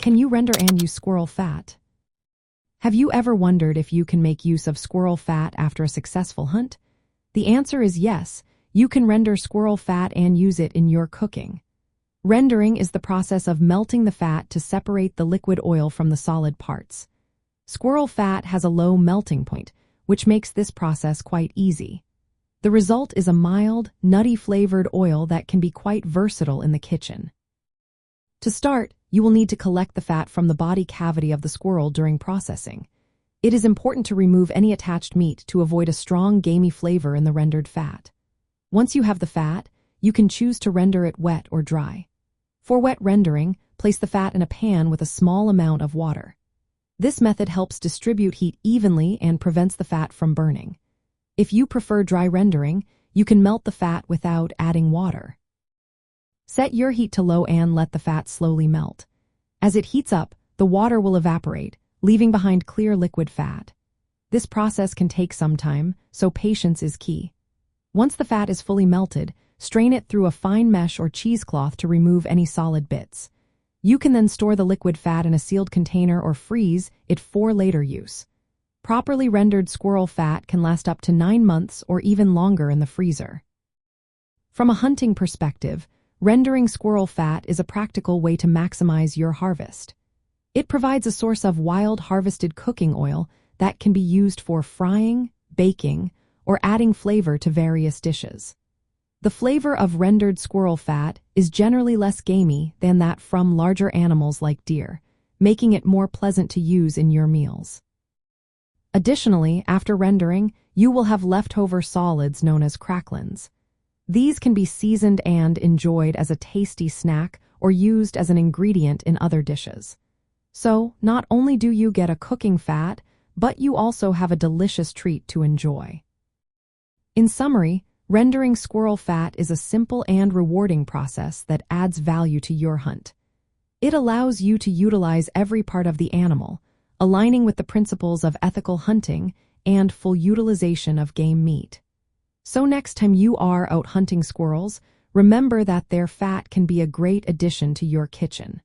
Can you render and use squirrel fat? Have you ever wondered if you can make use of squirrel fat after a successful hunt? The answer is yes, you can render squirrel fat and use it in your cooking. Rendering is the process of melting the fat to separate the liquid oil from the solid parts. Squirrel fat has a low melting point, which makes this process quite easy. The result is a mild, nutty-flavored oil that can be quite versatile in the kitchen. To start, you will need to collect the fat from the body cavity of the squirrel during processing. It is important to remove any attached meat to avoid a strong, gamey flavor in the rendered fat. Once you have the fat, you can choose to render it wet or dry. For wet rendering, place the fat in a pan with a small amount of water. This method helps distribute heat evenly and prevents the fat from burning. If you prefer dry rendering, you can melt the fat without adding water. Set your heat to low and let the fat slowly melt. As it heats up, the water will evaporate, leaving behind clear liquid fat. This process can take some time, so patience is key. Once the fat is fully melted, strain it through a fine mesh or cheesecloth to remove any solid bits. You can then store the liquid fat in a sealed container or freeze it for later use. Properly rendered squirrel fat can last up to 9 months or even longer in the freezer. From a hunting perspective, rendering squirrel fat is a practical way to maximize your harvest. It provides a source of wild harvested cooking oil that can be used for frying, baking, or adding flavor to various dishes. The flavor of rendered squirrel fat is generally less gamey than that from larger animals like deer, making it more pleasant to use in your meals. Additionally, after rendering, you will have leftover solids known as cracklins. These can be seasoned and enjoyed as a tasty snack or used as an ingredient in other dishes. So, not only do you get a cooking fat, but you also have a delicious treat to enjoy. In summary, rendering squirrel fat is a simple and rewarding process that adds value to your hunt. It allows you to utilize every part of the animal, aligning with the principles of ethical hunting and full utilization of game meat. So next time you are out hunting squirrels, remember that their fat can be a great addition to your kitchen.